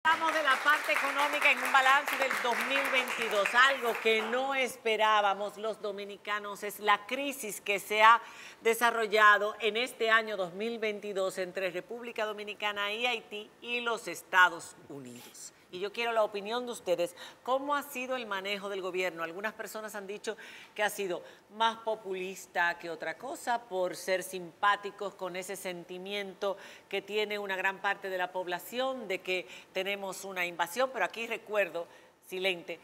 Hablamos de la parte económica en un balance del 2022. Algo que no esperábamos los dominicanos es la crisis que se ha desarrollado en este año 2022 entre República Dominicana y Haití y los Estados Unidos. Y yo quiero la opinión de ustedes. ¿Cómo ha sido el manejo del gobierno? Algunas personas han dicho que ha sido más populista que otra cosa por ser simpáticos con ese sentimiento que tiene una gran parte de la población de que tenemos una invasión. Pero aquí recuerdo, Silente,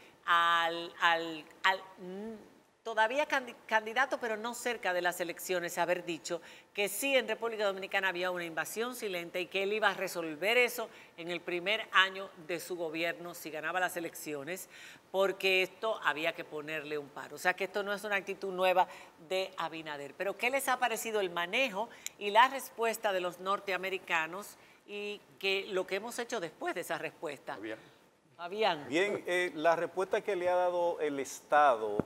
todavía candidato, pero no cerca de las elecciones, haber dicho que sí en República Dominicana había una invasión silente y que él iba a resolver eso en el primer año de su gobierno si ganaba las elecciones, porque esto había que ponerle un paro. O sea que esto no es una actitud nueva de Abinader. Pero ¿qué les ha parecido el manejo y la respuesta de los norteamericanos y lo que hemos hecho después de esa respuesta? Fabián. Bien, la respuesta que le ha dado el Estado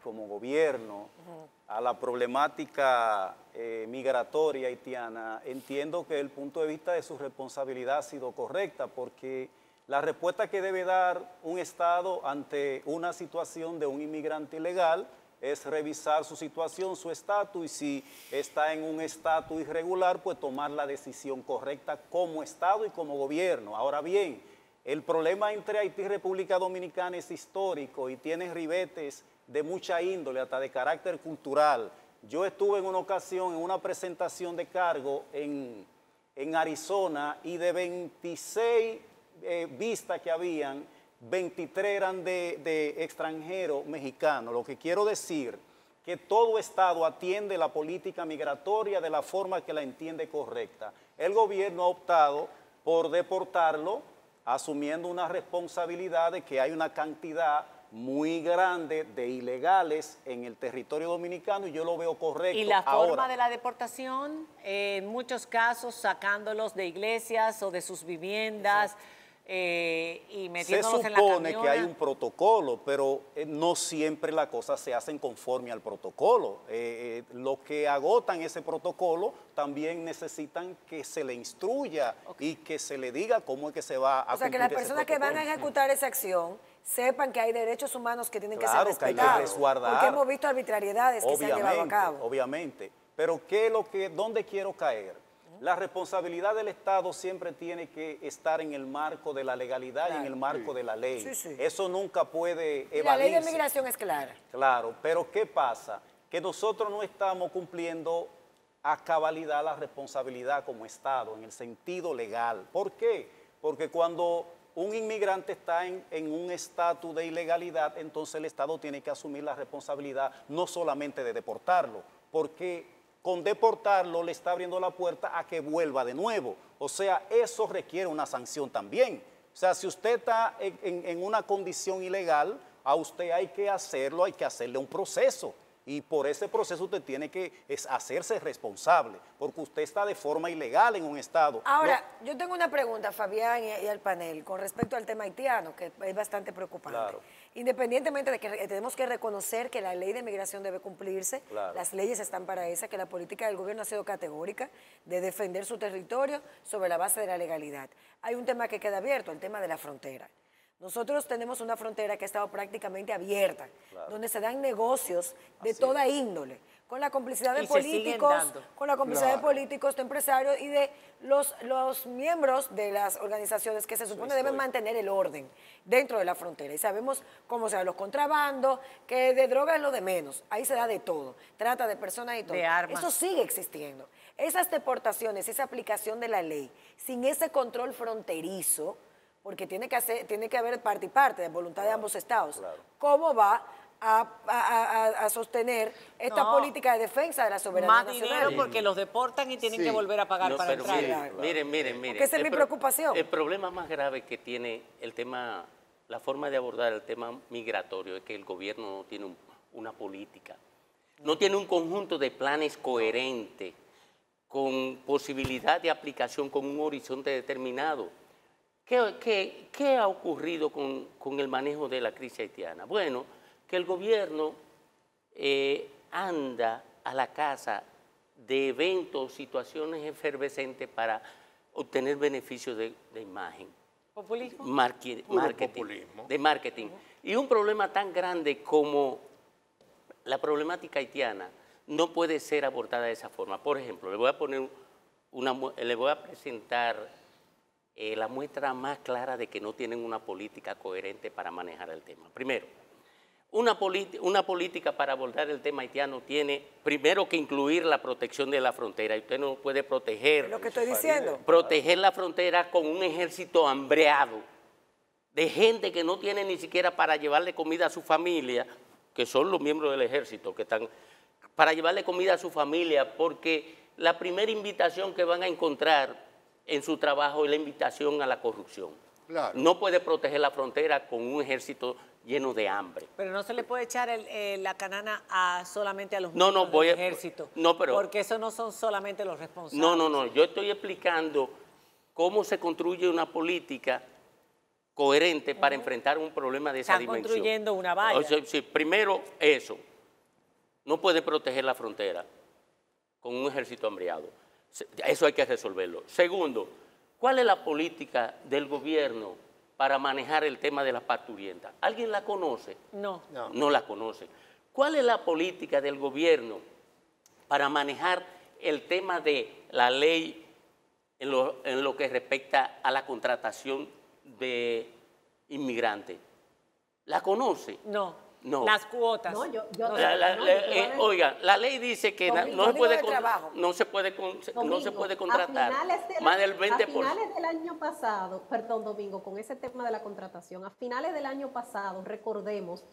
como gobierno a la problemática migratoria haitiana, entiendo que el punto de vista de su responsabilidad ha sido correcta, porque la respuesta que debe dar un Estado ante una situación de un inmigrante ilegal es revisar su situación, su estatus, y si está en un estatus irregular, pues tomar la decisión correcta como Estado y como gobierno. Ahora bien, el problema entre Haití y República Dominicana es histórico y tiene ribetes de mucha índole, hasta de carácter cultural. Yo estuve en una ocasión en una presentación de cargo en Arizona y de 26 vistas que habían, 23 eran de extranjeros mexicanos. Lo que quiero decir que todo Estado atiende la política migratoria de la forma que la entiende correcta. El gobierno ha optado por deportarlo, asumiendo una responsabilidad de que hay una cantidad muy grande de ilegales en el territorio dominicano y yo lo veo correcto. ¿Y la forma de la deportación? En muchos casos sacándolos de iglesias o de sus viviendas y metiéndolos en la camiona. Se supone que hay un protocolo, pero no siempre las cosas se hacen conforme al protocolo. Los que agotan ese protocolo también necesitan que se le instruya y que se le diga cómo es que se va a cumplir. O sea, que las personas que van a ejecutar esa acción sepan que hay derechos humanos que tienen que ser respetados. Que hay que resguardar. Porque hemos visto arbitrariedades que se han llevado a cabo. Obviamente. Pero ¿dónde quiero caer? La responsabilidad del Estado siempre tiene que estar en el marco de la legalidad y en el marco de la ley. Eso nunca puede evadirse. La ley de migración es clara. Claro, pero ¿qué pasa? Que nosotros no estamos cumpliendo a cabalidad la responsabilidad como Estado en el sentido legal. ¿Por qué? Porque cuando un inmigrante está en un estatus de ilegalidad, entonces el Estado tiene que asumir la responsabilidad no solamente de deportarlo, porque con deportarlo le está abriendo la puerta a que vuelva de nuevo. O sea, eso requiere una sanción también. O sea, si usted está en una condición ilegal, a usted hay que hacerle un proceso. Y por ese proceso usted tiene que hacerse responsable, porque usted está de forma ilegal en un estado. Ahora, yo tengo una pregunta, Fabián, y al panel, con respecto al tema haitiano, que es bastante preocupante. Claro. Independientemente de que tenemos que reconocer que la ley de migración debe cumplirse, claro, las leyes están para eso, que la política del gobierno ha sido categórica de defender su territorio sobre la base de la legalidad. Hay un tema que queda abierto, el tema de la frontera. Nosotros tenemos una frontera que ha estado prácticamente abierta, claro, donde se dan negocios de toda índole, con la complicidad de políticos, de empresarios y de los miembros de las organizaciones que se supone deben mantener el orden dentro de la frontera. Y sabemos cómo se dan los contrabandos, que de droga es lo de menos, ahí se da de todo, trata de personas y todo. De armas. Eso sigue existiendo. Esas deportaciones, esa aplicación de la ley, sin ese control fronterizo, porque tiene que haber parte y parte de voluntad de ambos estados. Claro. ¿Cómo va a sostener esta política de defensa de la soberanía nacional? Más dinero porque los deportan y tienen que volver a pagar para entrar. Miren. Porque esa es mi preocupación. El problema más grave que tiene el tema, la forma de abordar el tema migratorio es que el gobierno no tiene una política, no tiene un conjunto de planes coherentes, con posibilidad de aplicación, con un horizonte determinado. ¿Qué ha ocurrido con el manejo de la crisis haitiana? Bueno, que el gobierno anda a la caza de eventos, situaciones efervescentes para obtener beneficios de imagen. ¿Populismo? Populismo. De marketing. Y un problema tan grande como la problemática haitiana no puede ser abordada de esa forma. Por ejemplo, le voy a presentar la muestra más clara de que no tienen una política coherente para manejar el tema. Primero, una política para abordar el tema haitiano tiene primero que incluir la protección de la frontera. Y usted no puede proteger, Es lo que estoy diciendo. proteger la frontera con un ejército hambreado de gente que no tiene ni siquiera para llevarle comida a su familia, que son los miembros del ejército que están para llevarle comida a su familia, porque la primera invitación que van a encontrar en su trabajo es la invitación a la corrupción. Claro. No puede proteger la frontera con un ejército lleno de hambre. Pero no se le puede echar la canana solamente a los No, miembros voy del a- ejército. no, pero- porque eso no son solamente los responsables. No, yo estoy explicando cómo se construye una política coherente para enfrentar un problema de esa Están dimensión. construyendo una valla. O sea, sí, primero eso, no puede proteger la frontera con un ejército hambreado. Eso hay que resolverlo. Segundo, ¿cuál es la política del gobierno para manejar el tema de las parturientas? ¿Alguien la conoce? No. No la conoce. ¿Cuál es la política del gobierno para manejar el tema de la ley en lo que respecta a la contratación de inmigrantes? ¿La conoce? No. No. Las cuotas. No, yo Oiga, la ley dice que Código de trabajo. no se puede contratar a más del 20%. finales del año pasado, perdón, Domingo, con ese tema de la contratación, a finales del año pasado, recordemos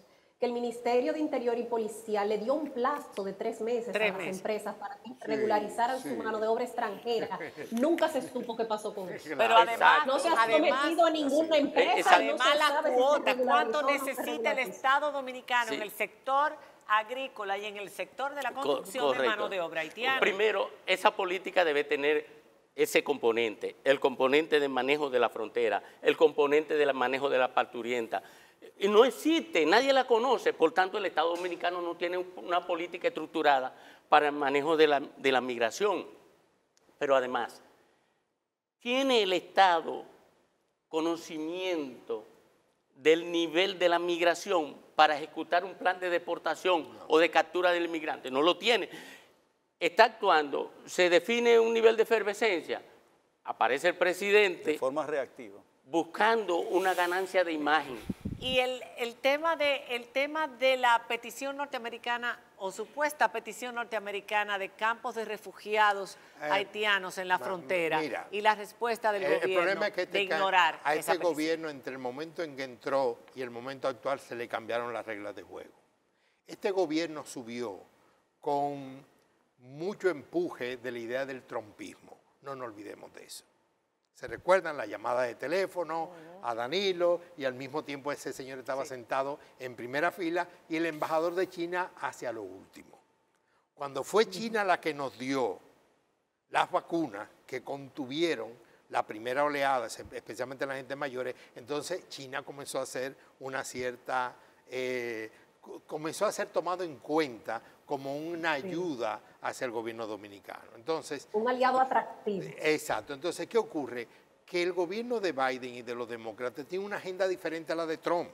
que el Ministerio de Interior y Policía le dio un plazo de 3 meses a las empresas para que regularizaran su mano de obra extranjera. Nunca se supo qué pasó con eso. Pero además, No se ha sometido a ninguna empresa. no además se la sabe si se cuota, regularizó ¿cuánto o no se necesita el regularizó. Estado dominicano Sí. en el sector agrícola y en el sector de la construcción de Correcto. mano de obra haitiana? Primero, esa política debe tener ese componente, el componente de manejo de la frontera, el componente del manejo de la parturienta. Y no existe, nadie la conoce, por tanto el Estado dominicano no tiene una política estructurada para el manejo de la migración. Pero además, ¿tiene el Estado conocimiento del nivel de la migración para ejecutar un plan de deportación o de captura del inmigrante? No lo tiene. Está actuando, se define un nivel de efervescencia, aparece el presidente De forma reactiva. buscando una ganancia de imagen. Y el tema de la petición norteamericana o supuesta petición norteamericana de campos de refugiados haitianos en la frontera mira, y la respuesta del El gobierno problema es que de ignorar a esa este petición. gobierno, entre el momento en que entró y el momento actual, se le cambiaron las reglas de juego. Este gobierno subió con mucho empuje de la idea del trumpismo. No nos olvidemos de eso. ¿Se recuerdan la llamada de teléfono a Danilo y al mismo tiempo ese señor estaba sentado en primera fila y el embajador de China hacia lo último? Cuando fue China la que nos dio las vacunas que contuvieron la primera oleada, especialmente la gente mayores, entonces China comenzó a hacer una cierta, comenzó a ser tomado en cuenta como una ayuda hacia el gobierno dominicano. Entonces, Un aliado atractivo. exacto. Entonces, ¿qué ocurre? Que el gobierno de Biden y de los demócratas tiene una agenda diferente a la de Trump.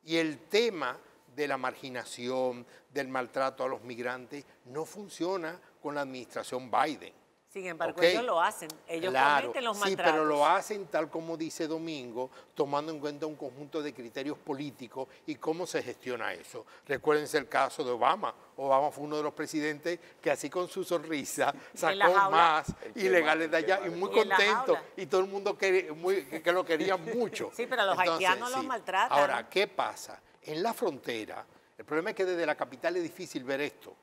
Y el tema de la marginación, del maltrato a los migrantes, no funciona con la administración Biden. Sin embargo, ¿Ok? ellos lo hacen. Ellos cometen los sí, maltratos. pero lo hacen tal como dice Domingo, tomando en cuenta un conjunto de criterios políticos y cómo se gestiona eso. Recuérdense el caso de Obama. Obama fue uno de los presidentes que así con su sonrisa En la sacó jaula. más ilegales de allá y muy Y en la contento. jaula. Y todo el mundo que lo quería mucho. Sí, pero los haitianos los maltratan. Ahora, ¿qué pasa? En la frontera, el problema es que desde la capital es difícil ver esto.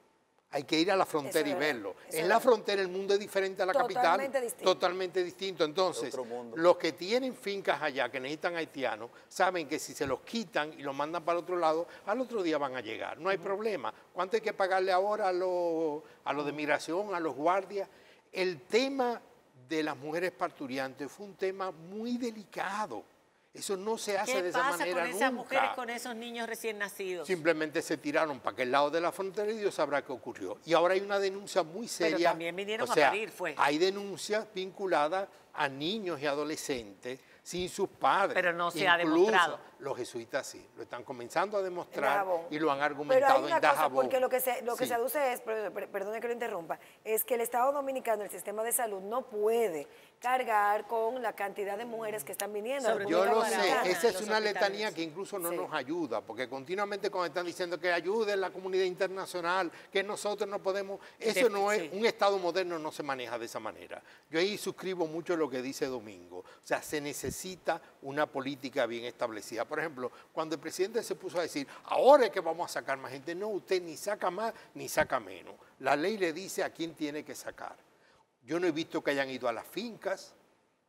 Hay que ir a la frontera Eso y es verdad, verlo. eso En es la verdad. frontera el mundo es diferente a la capital. Totalmente distinto. Totalmente distinto. Entonces, Otro mundo. los que tienen fincas allá, que necesitan haitianos, saben que si se los quitan y los mandan para otro lado, al otro día van a llegar. No hay problema. ¿Cuánto hay que pagarle ahora a los de migración, a los guardias? El tema de las mujeres parturiantes fue un tema muy delicado. Eso no se hace ¿Qué de esa pasa manera con esas nunca. mujeres, con esos niños recién nacidos? Simplemente se tiraron para aquel lado de la frontera y Dios sabrá qué ocurrió. Y ahora hay una denuncia muy Pero seria. también vinieron O sea, a parir, fue. hay denuncias vinculadas a niños y adolescentes sin sus padres. Pero no se ha Incluso demostrado. Los jesuitas sí, lo están comenzando a En demostrar Dajabón. y lo han Pero hay argumentado una en cosa, Dajabón. porque lo que se Sí. aduce es, perdone que lo interrumpa, es que el Estado Dominicano, el sistema de salud, no puede cargar con la cantidad de mujeres que están viniendo. a Sobre Yo República lo sé, Dominicana. esa es los una hospitales. letanía que incluso no Sí. nos ayuda, porque continuamente cuando están diciendo que ayuden la comunidad internacional, que nosotros no podemos, eso no es, Sí. un Estado moderno no se maneja de esa manera. Yo ahí suscribo mucho lo que dice Domingo, o sea, se necesita una política bien establecida. Por ejemplo, cuando el presidente se puso a decir, ahora es que vamos a sacar más gente, no, usted ni saca más ni saca menos. La ley le dice a quién tiene que sacar. Yo no he visto que hayan ido a las fincas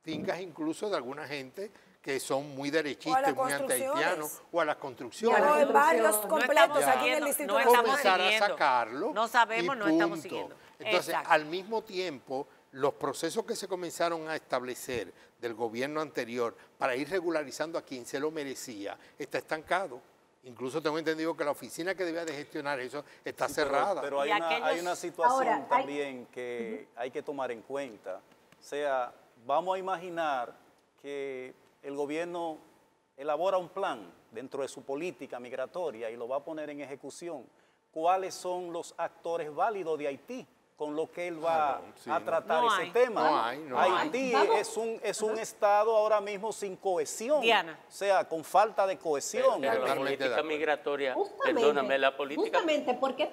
incluso de alguna gente que son muy derechistas, las muy construcciones. antihaitianos, o a las construcciones. O en barrios No completos estamos aquí en el siguiendo, Distrito no Nacional. estamos Comenzar a siguiendo. sacarlo. No sabemos, y no estamos punto. siguiendo. Entonces, Exacto. al mismo tiempo, los procesos que se comenzaron a establecer del gobierno anterior para ir regularizando a quien se lo merecía, está estancado. Incluso tengo entendido que la oficina que debía de gestionar eso está cerrada. Pero hay Y una, hay aquellos- una situación Ahora, hay- también que hay que tomar en cuenta. O sea, vamos a imaginar que el gobierno elabora un plan dentro de su política migratoria y lo va a poner en ejecución. ¿Cuáles son los actores válidos de Haití con lo que él va sí, a no. tratar No ese hay. tema? No Haití hay. es un estado ahora mismo sin cohesión. Diana. O sea, con falta de cohesión. Pero la Totalmente de política acuerdo. migratoria, Justamente, perdóname, la política... justamente porque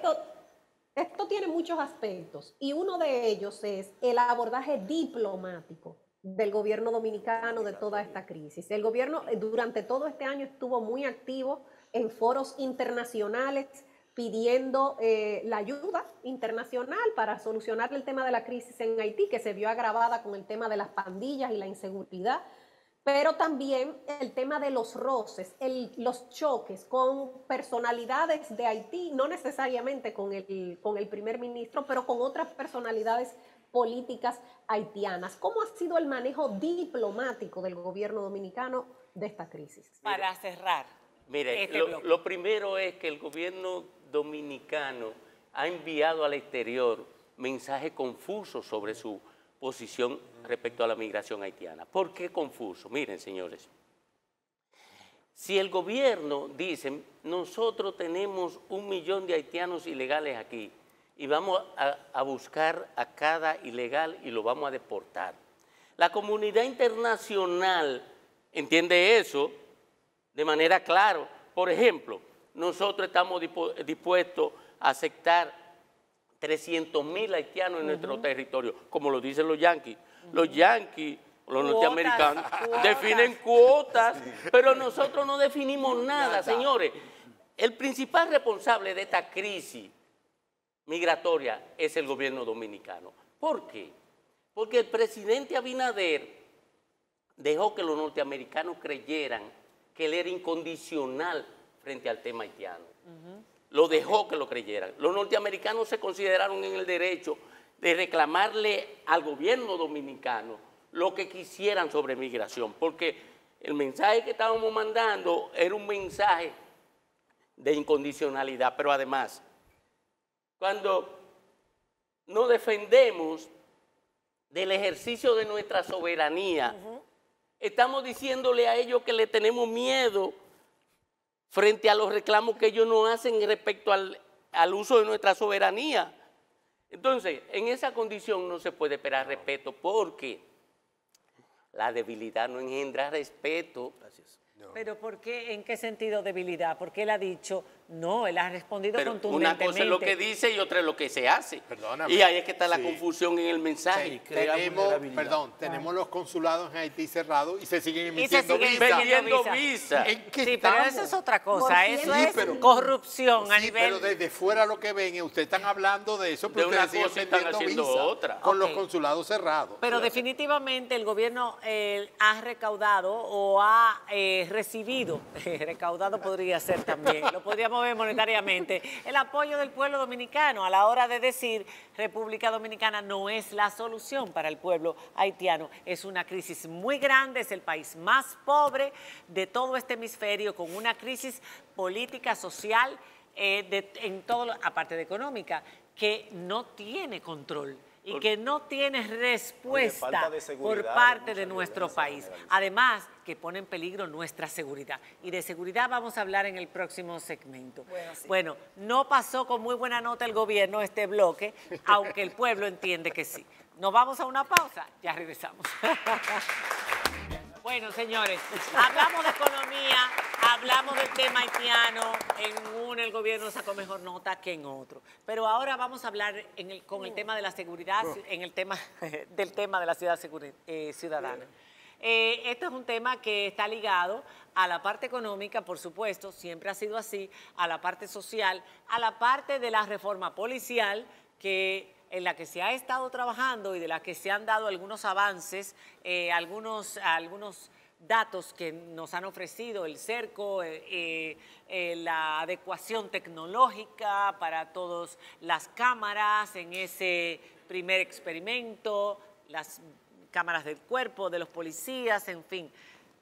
esto tiene muchos aspectos y uno de ellos es el abordaje diplomático del gobierno dominicano de toda esta crisis. El gobierno durante todo este año estuvo muy activo en foros internacionales pidiendo la ayuda internacional para solucionar el tema de la crisis en Haití, que se vio agravada con el tema de las pandillas y la inseguridad, pero también el tema de los roces, los choques con personalidades de Haití, no necesariamente con el primer ministro, pero con otras personalidades políticas haitianas. ¿Cómo ha sido el manejo diplomático del gobierno dominicano de esta crisis? Para cerrar. Mire, este bloque. lo primero es que el gobierno dominicano ha enviado al exterior mensajes confusos sobre su posición respecto a la migración haitiana. ¿Por qué confuso? Miren, señores, si el gobierno dice, nosotros tenemos 1 millón de haitianos ilegales aquí y vamos a buscar a cada ilegal y lo vamos a deportar. La comunidad internacional entiende eso de manera clara. Por ejemplo, nosotros estamos dispuestos a aceptar 300,000 haitianos en nuestro territorio, como lo dicen los yanquis. Los yanquis, los Cuotas, norteamericanos, cuotas. definen cuotas, pero nosotros no definimos nada, señores. El principal responsable de esta crisis migratoria es el gobierno dominicano. ¿Por qué? Porque el presidente Abinader dejó que los norteamericanos creyeran que él era incondicional frente al tema haitiano. Lo dejó que lo creyeran. Los norteamericanos se consideraron en el derecho de reclamarle al gobierno dominicano lo que quisieran sobre migración, porque el mensaje que estábamos mandando era un mensaje de incondicionalidad, pero además, cuando nos defendemos del ejercicio de nuestra soberanía, estamos diciéndole a ellos que le tenemos miedo frente a los reclamos que ellos nos hacen respecto al uso de nuestra soberanía. Entonces, en esa condición no se puede esperar respeto, porque la debilidad no engendra respeto. ¿Pero por qué? ¿En qué sentido debilidad? Porque él ha dicho, no, él ha respondido Pero contundentemente. una cosa es lo que dice y otra es lo que se hace. Perdóname. Y ahí es que está la Sí. confusión en el mensaje. Tenemos los consulados en Haití cerrados y se siguen Y se emitiendo siguen visas. Vendiendo visa. ¿En qué Sí, pero estamos? eso es otra cosa, eso Sí, es pero- corrupción a Sí, nivel... pero desde fuera lo que ven, ustedes están hablando de eso, pero De una ustedes siguen cosa están vendiendo haciendo visas otra. con los Ok. consulados cerrados. Pero definitivamente el gobierno ha recaudado o ha recibido, recaudado podría ser también, lo podríamos ver monetariamente, el apoyo del pueblo dominicano a la hora de decir República Dominicana no es la solución para el pueblo haitiano. Es una crisis muy grande, es el país más pobre de todo este hemisferio, con una crisis política, social, en todo, aparte de económica, que no tiene control. y que no tiene respuesta falta de seguridad por en parte muchas de nuestro violencias país. generalizadas. Además, que pone en peligro nuestra seguridad. Y de seguridad vamos a hablar en el próximo segmento. Bueno, no pasó con muy buena nota el gobierno este bloque, aunque el pueblo entiende que sí. Nos vamos a una pausa, ya regresamos. Bueno, señores, hablamos de economía, hablamos del tema haitiano, en uno el gobierno sacó mejor nota que en otro. Pero ahora vamos a hablar con el tema de la seguridad, en el tema del tema de la ciudadana. Esto es un tema que está ligado a la parte económica, por supuesto, siempre ha sido así, a la parte social, a la parte de la reforma policial, en la que se ha estado trabajando y de la que se han dado algunos avances, algunos datos que nos han ofrecido el cerco, la adecuación tecnológica para todas las cámaras en ese primer experimento, las cámaras del cuerpo, de los policías, en fin.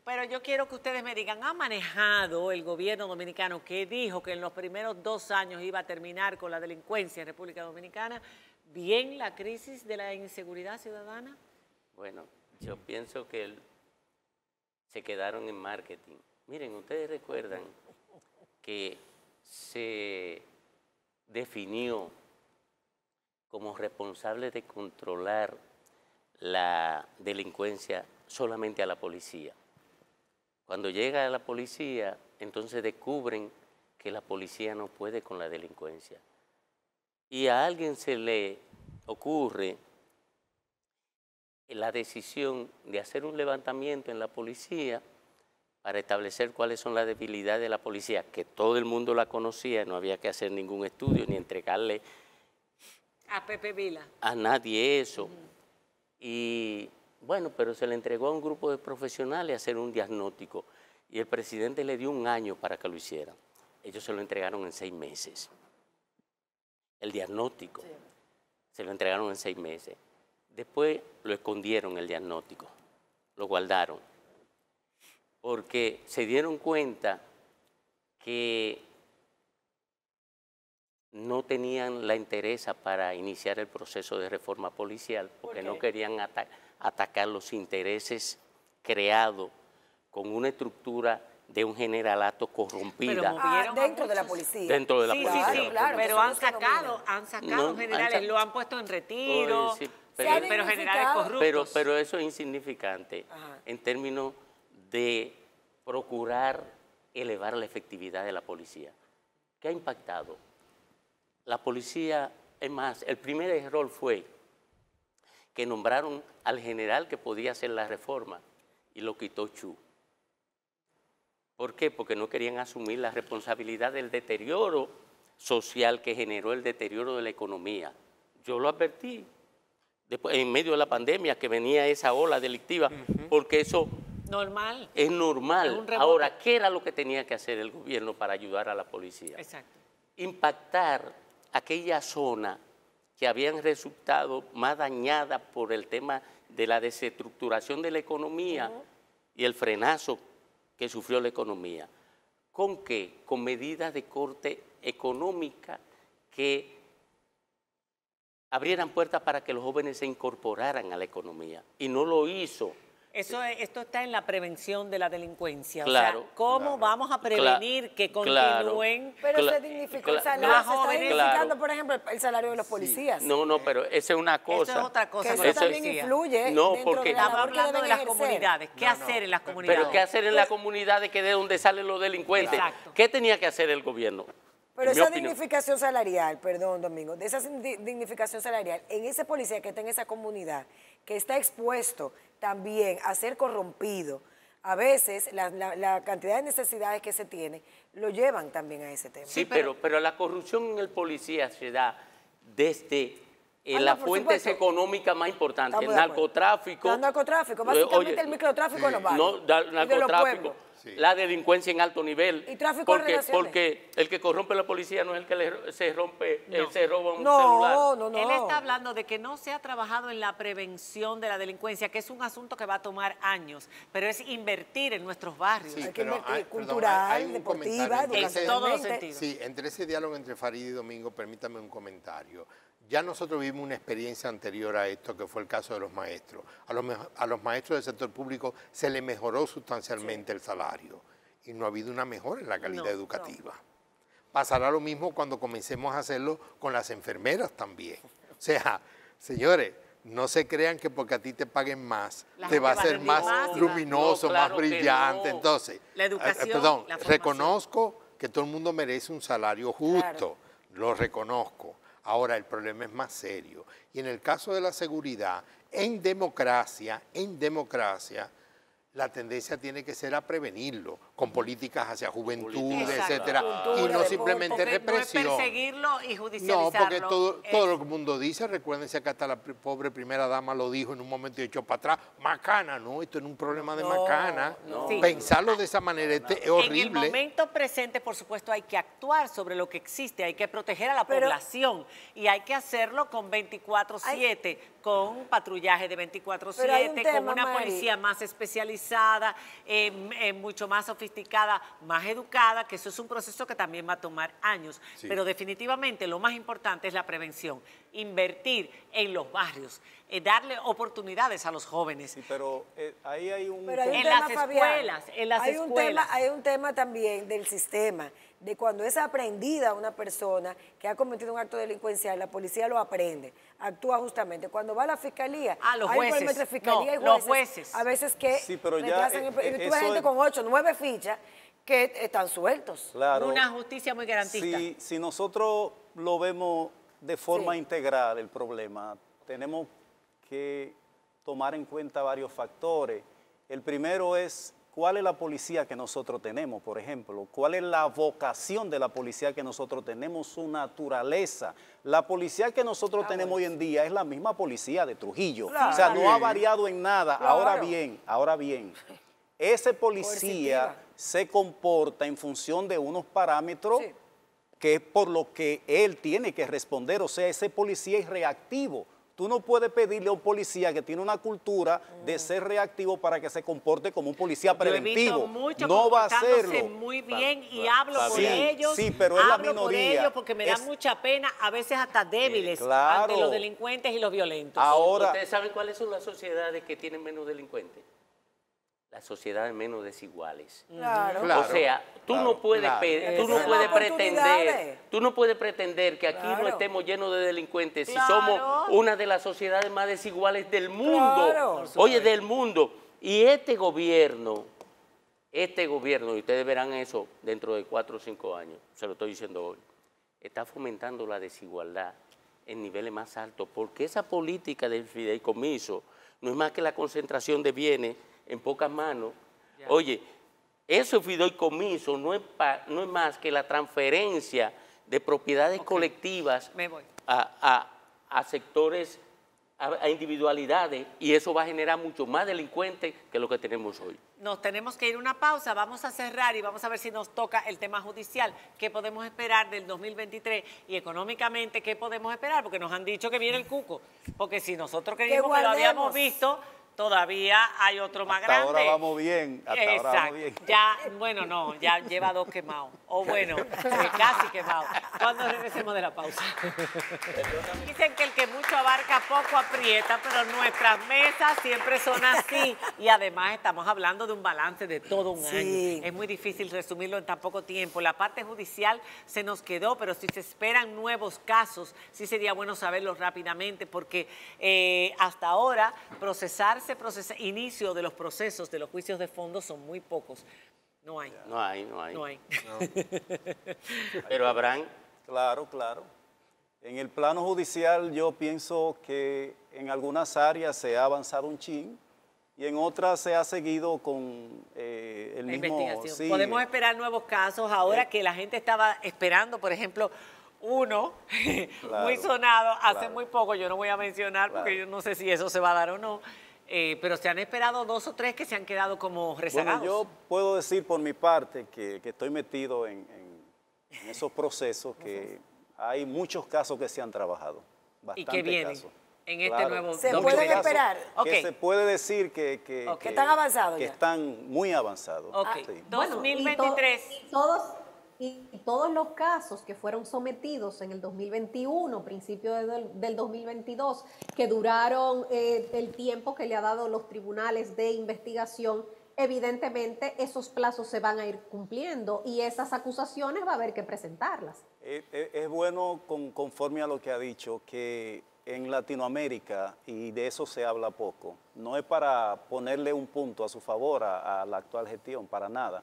Pero yo quiero que ustedes me digan, ¿ha manejado el gobierno dominicano que dijo que en los primeros 2 años iba a terminar con la delincuencia en República Dominicana bien la crisis de la inseguridad ciudadana? Bueno, yo pienso que se quedaron en marketing. Miren, ustedes recuerdan que se definió como responsable de controlar la delincuencia solamente a la policía. Cuando llega a la policía, entonces descubren que la policía no puede con la delincuencia. Y a alguien se le ocurre la decisión de hacer un levantamiento en la policía para establecer cuáles son las debilidades de la policía, que todo el mundo la conocía, no había que hacer ningún estudio ni entregarle a Pepe Vila a nadie eso. Y bueno, pero se le entregó a un grupo de profesionales a hacer un diagnóstico y el presidente le dio 1 año para que lo hicieran. Ellos se lo entregaron en 6 meses. El diagnóstico se lo entregaron en 6 meses. Después lo escondieron el diagnóstico, lo guardaron, porque se dieron cuenta que no tenían la entereza para iniciar el proceso de reforma policial, porque no querían atacar los intereses creados con una estructura de un generalato corrompida. Dentro de la policía. Dentro de la policía. Sí, claro, pero eso han no se sacado No, generales, lo han puesto en retiro, Sí, pero generales corruptos. Pero eso es insignificante en términos de procurar elevar la efectividad de la policía. ¿Qué ha impactado? La policía, es más, el primer error fue que nombraron al general que podía hacer la reforma y lo quitó Chu. ¿Por qué? Porque no querían asumir la responsabilidad del deterioro social que generó el deterioro de la economía. Yo lo advertí después, en medio de la pandemia, que venía esa ola delictiva, porque eso normal. Es normal. Es un rebote. Ahora, ¿qué era lo que tenía que hacer el gobierno para ayudar a la policía? Exacto. Impactar aquella zona que habían resultado más dañada por el tema de la desestructuración de la economía y el frenazo que sufrió la economía. ¿Con qué? Con medidas de corte económica que abrieran puertas para que los jóvenes se incorporaran a la economía. Y no lo hizo. Esto está en la prevención de la delincuencia. Claro, o sea, ¿cómo vamos a prevenir que continúen? Pero se dignificó el salario, se está dignificando, por ejemplo, el salario de los policías. No, pero esa es una cosa. Eso es otra cosa. Que eso también influye dentro de la estamos labor que hablando de deben las ejercer. comunidades. ¿Qué hacer en las comunidades? Pero ¿qué hacer en las comunidades que de donde salen los delincuentes? Exacto. ¿Qué tenía que hacer el gobierno? Pero En mi esa opinión. dignificación salarial, perdón, Domingo, de esa dignificación salarial, en ese policía que está en esa comunidad, que está expuesto también a ser corrompido, a veces la cantidad de necesidades que se tiene lo llevan también a ese tema. Sí, pero la corrupción en el policía se da desde las por fuentes supuesto. económicas más importantes, el Estamos de acuerdo. narcotráfico. El narcotráfico, básicamente el microtráfico en los barrios. No, y de los narcotráfico, pueblos. la delincuencia en alto nivel. Y tráfico de relaciones. Porque el que corrompe la policía no es el que se roba un celular. No. Él está hablando de que no se ha trabajado en la prevención de la delincuencia, que es un asunto que va a tomar años, pero es invertir en nuestros barrios. Sí, Hay que pero invertir perdón, cultural, hay un deportiva, comentario En todos los educacionalmente. sentidos. Sí, entre ese diálogo entre Farid y Domingo, permítame un comentario. Ya nosotros vimos una experiencia anterior a esto, que fue el caso de los maestros. A los maestros del sector público se les mejoró sustancialmente el salario y no ha habido una mejora en la calidad educativa. Pasará lo mismo cuando comencemos a hacerlo con las enfermeras también. O sea, señores, no se crean que porque a ti te paguen más, te va a ser más luminoso, no, claro más brillante. no. Entonces, la educación, perdón, la formación. reconozco que todo el mundo merece un salario justo, lo reconozco. Ahora, el problema es más serio. Y en el caso de la seguridad, en democracia, la tendencia tiene que ser a prevenirlo, con políticas hacia juventud, etcétera, y no simplemente represión. No es perseguirlo y judicializarlo. No, porque todo lo que el mundo dice, recuérdense que hasta la pobre primera dama lo dijo en un momento y echó para atrás, macana, no, esto no es un problema de macana. No. Pensarlo de esa manera es horrible. En el momento presente, por supuesto, hay que actuar sobre lo que existe, hay que proteger a la población y hay que hacerlo con 24/7, con patrullaje de 24/7, con una policía más especializada, mucho más sofisticada, más educada, que eso es un proceso que también va a tomar años. Sí. Pero definitivamente lo más importante es la prevención, invertir en los barrios, darle oportunidades a los jóvenes. Sí, pero ahí hay un... Pero hay un en tema, las escuelas, en las escuelas. Hay un tema también del sistema, de cuando es aprendida una persona que ha cometido un acto delincuencial, la policía lo aprende, actúa justamente. Cuando va a la fiscalía, los hay jueces. un problema entre fiscalía y jueces, los jueces. A veces que sí, pero ya, y tú ves gente con 8, 9 fichas que están sueltos. Claro, una justicia muy garantista. Si nosotros lo vemos de forma integral el problema, tenemos que tomar en cuenta varios factores. El primero es cuál es la policía que nosotros tenemos, por ejemplo, cuál es la vocación de la policía que nosotros tenemos, su naturaleza. La policía que nosotros tenemos hoy en día es la misma policía de Trujillo, o sea, no ha variado en nada. Ahora bien, ese policía se comporta en función de unos parámetros que es por lo que él tiene que responder, o sea, ese policía es reactivo. Tú no puedes pedirle a un policía que tiene una cultura de ser reactivo para que se comporte como un policía preventivo. No va a hacerlo. Muy bien y hablo por ellos. Sí, pero es la minoría. Hablo por ellos porque me da mucha pena, a veces hasta débiles ante los delincuentes y los violentos. Ahora, ¿ustedes saben cuáles son las sociedades que tienen menos delincuentes? Las sociedades menos desiguales. Claro. O sea, tú no puedes pretender que aquí no estemos llenos de delincuentes si somos una de las sociedades más desiguales del mundo. Oye, del mundo. Y este gobierno, y ustedes verán eso dentro de 4 o 5 años, se lo estoy diciendo hoy, está fomentando la desigualdad en niveles más altos, porque esa política del fideicomiso no es más que la concentración de bienes en pocas manos. Oye, ese fideicomiso no es más que la transferencia de propiedades colectivas a sectores, a individualidades, y eso va a generar mucho más delincuentes que lo que tenemos hoy. Nos tenemos que ir a una pausa, vamos a cerrar y vamos a ver si nos toca el tema judicial, qué podemos esperar del 2023 y económicamente qué podemos esperar, porque nos han dicho que viene el cuco, porque si nosotros creíamos que lo habíamos visto, todavía hay otro más grande. Ahora vamos bien. Ahora vamos bien. Ya, bueno, no, ya lleva 2 quemados. O bueno, casi quemados. ¿Cuándo regresemos de la pausa? Dicen que el que mucho abarca poco aprieta, pero nuestras mesas siempre son así. Y además estamos hablando de un balance de todo un año. Es muy difícil resumirlo en tan poco tiempo. La parte judicial se nos quedó, pero si se esperan nuevos casos, sí sería bueno saberlos rápidamente, porque hasta ahora inicio de los procesos de los juicios de fondo son muy pocos. No hay. Pero habrán. Claro. En el plano judicial yo pienso que en algunas áreas se ha avanzado un chin y en otras se ha seguido con el mismo... investigación. Sí, Podemos esperar nuevos casos ahora que la gente estaba esperando, por ejemplo, uno muy sonado hace muy poco, yo no voy a mencionar porque yo no sé si eso se va a dar o no, pero se han esperado 2 o 3 que se han quedado como rezagados. Bueno, yo puedo decir por mi parte que estoy metido en esos procesos, que hay muchos casos que se han trabajado. ¿Y que vienen en este nuevo? ¿Se pueden esperar? Que se puede decir que están avanzados que ya. están muy avanzados. Sí. 2023. y todos los casos que fueron sometidos en el 2021, principio del 2022, que duraron el tiempo que le ha dado los tribunales de investigación, evidentemente esos plazos se van a ir cumpliendo y esas acusaciones va a haber que presentarlas. Es bueno, conforme a lo que ha dicho, que en Latinoamérica, y de eso se habla poco, no es para ponerle un punto a su favor a la actual gestión, para nada,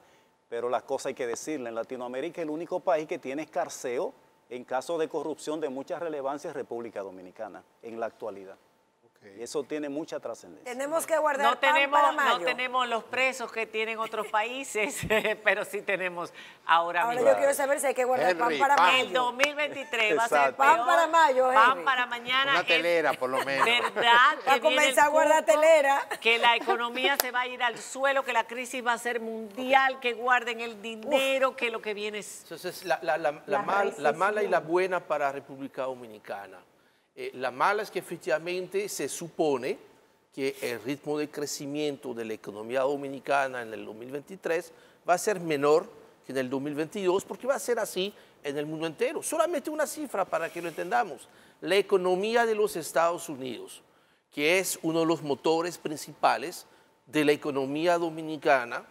pero las cosas hay que decirle. En Latinoamérica el único país que tiene escarceo en caso de corrupción de mucha relevancia es República Dominicana, en la actualidad. Y eso tiene mucha trascendencia. Tenemos que guardar pan para mayo. No tenemos los presos que tienen otros países, pero sí tenemos ahora mismo. Ahora yo quiero saber si hay que guardar pan para mayo. El 2023 va a ser peor. Pan para mayo, pan para mañana. Una telera, por lo menos. ¿Verdad? Va a comenzar a guardar telera. Que la economía se va a ir al suelo, que la crisis va a ser mundial, que guarden el dinero, que lo que viene es... Entonces, la mala y la buena para República Dominicana. La mala es que efectivamente se supone que el ritmo de crecimiento de la economía dominicana en el 2023 va a ser menor que en el 2022, porque va a ser así en el mundo entero. Solamente una cifra para que lo entendamos. La economía de los Estados Unidos, que es uno de los motores principales de la economía dominicana,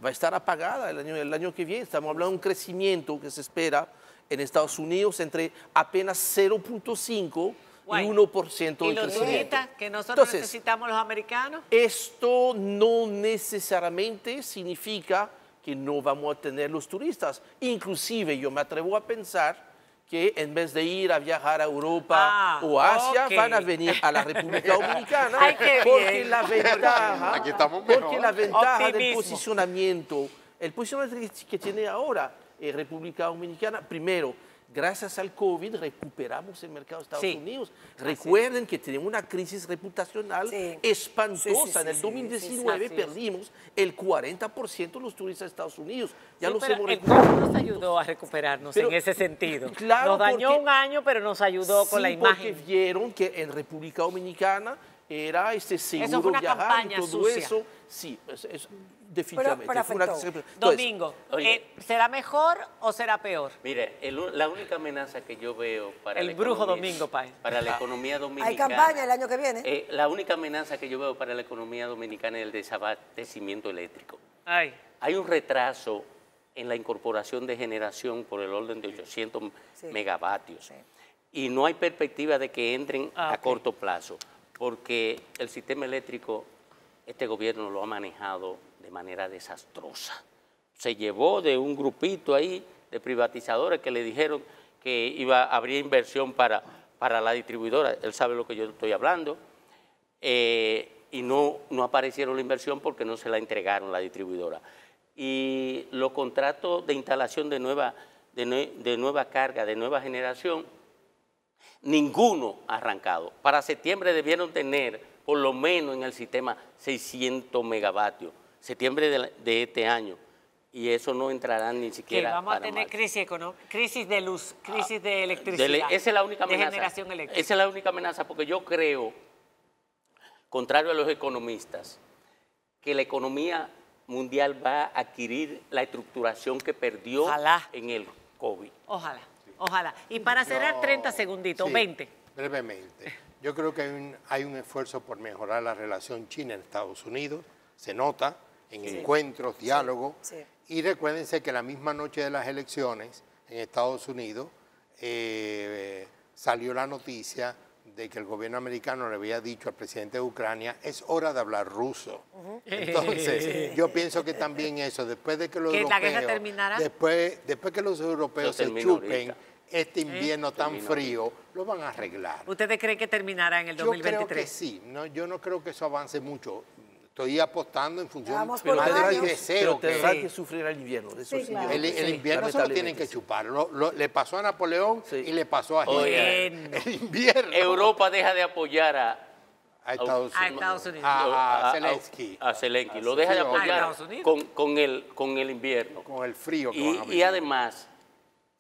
va a estar apagada el año que viene. Estamos hablando de un crecimiento que se espera en Estados Unidos entre apenas 0.5 y 1% de ¿Y los crecimiento. turistas que nosotros Entonces, necesitamos los americanos? Esto no necesariamente significa que no vamos a tener los turistas. Inclusive yo me atrevo a pensar que en vez de ir a viajar a Europa o Asia, van a venir a la República Dominicana. Ay, qué porque bien. la ventaja, Aquí estamos mejor. porque la ventaja del Optimismo. posicionamiento, el posicionamiento que tiene ahora República Dominicana, primero, gracias al COVID recuperamos el mercado de Estados Unidos. Recuerden que tenemos una crisis reputacional espantosa. En el 2019 perdimos el 40% de los turistas de Estados Unidos. Ya los hemos el recuperado. COVID nos ayudó a recuperarnos en ese sentido. Claro, nos dañó porque- un año, pero nos ayudó con la imagen. Porque vieron que en República Dominicana era seguro Eso fue una viajar campaña y todo sucia. eso. Sí, definitivamente. Pero fue una- afectó. Entonces, Domingo, Oye. ¿será mejor o será peor? Mire, la única amenaza que yo veo para El la brujo economía- Domingo, Páez. para la economía dominicana. Hay campaña el año que viene. La única amenaza que yo veo para la economía dominicana es el desabastecimiento eléctrico. Ay. Hay un retraso en la incorporación de generación por el orden de 800 megavatios. Y no hay perspectiva de que entren a corto plazo, porque el sistema eléctrico, este gobierno lo ha manejado de manera desastrosa. Se llevó de un grupito ahí de privatizadores que le dijeron que habría inversión para la distribuidora. Él sabe lo que yo estoy hablando. Y no aparecieron la inversión porque no se la entregaron la distribuidora. Y los contratos de instalación de nueva carga, de nueva generación, ninguno ha arrancado. Para septiembre debieron tener, por lo menos en el sistema, 600 megavatios. Septiembre de este año. Y eso no entrará ni Que siquiera vamos a para tener marzo. crisis de luz, crisis de electricidad. Esa es la única amenaza. De generación eléctrica. Esa es la única amenaza, porque yo creo, contrario a los economistas, que la economía mundial va a adquirir la estructuración que perdió Ojalá. en el COVID. Ojalá, ojalá. Y para cerrar, 30 segunditos, Sí, 20. Brevemente. Yo creo que hay un esfuerzo por mejorar la relación China-Estados Unidos. Se nota en encuentros, diálogos. Sí. Y recuérdense que la misma noche de las elecciones en Estados Unidos salió la noticia de que el gobierno americano le había dicho al presidente de Ucrania, es hora de hablar ruso. Entonces, yo pienso que también eso, después de que los ¿Que la europeos... guerra terminará? Después que los europeos Eso se termina chupen ahorita. este invierno tan Termina frío, lo van a arreglar. ¿Ustedes creen que terminará en el Yo 2023? creo que sí, no, yo no creo que eso avance mucho. Estoy apostando en función Vamos por más un del año. deseo pero que tendrá que sufrir el invierno. Eso Sí, sí, claro. el invierno se lo tienen que chupar. Le pasó a Napoleón Sí. y le pasó a Hitler. Bueno. El invierno Europa deja de apoyar a Estados A Unidos. Estados Unidos. A Zelensky. a Zelensky. Lo deja de Sí, a apoyar Estados Unidos. con el invierno. Con el frío que van a Y venir. además,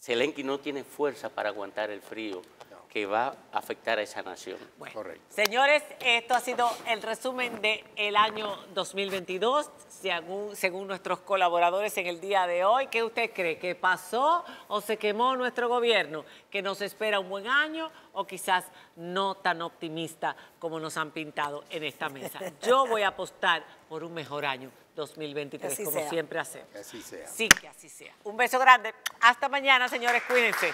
Zelensky no tiene fuerza para aguantar el frío. que va a afectar a esa nación. Bueno, Correcto. señores, esto ha sido el resumen del año 2022, según nuestros colaboradores en el día de hoy. ¿Qué usted cree? ¿Que pasó o se quemó nuestro gobierno? ¿Que nos espera un buen año o quizás no tan optimista como nos han pintado en esta mesa? Yo voy a apostar por un mejor año 2023, como siempre hacemos. Que así sea. Sí, que así sea. Un beso grande. Hasta mañana, señores. Cuídense.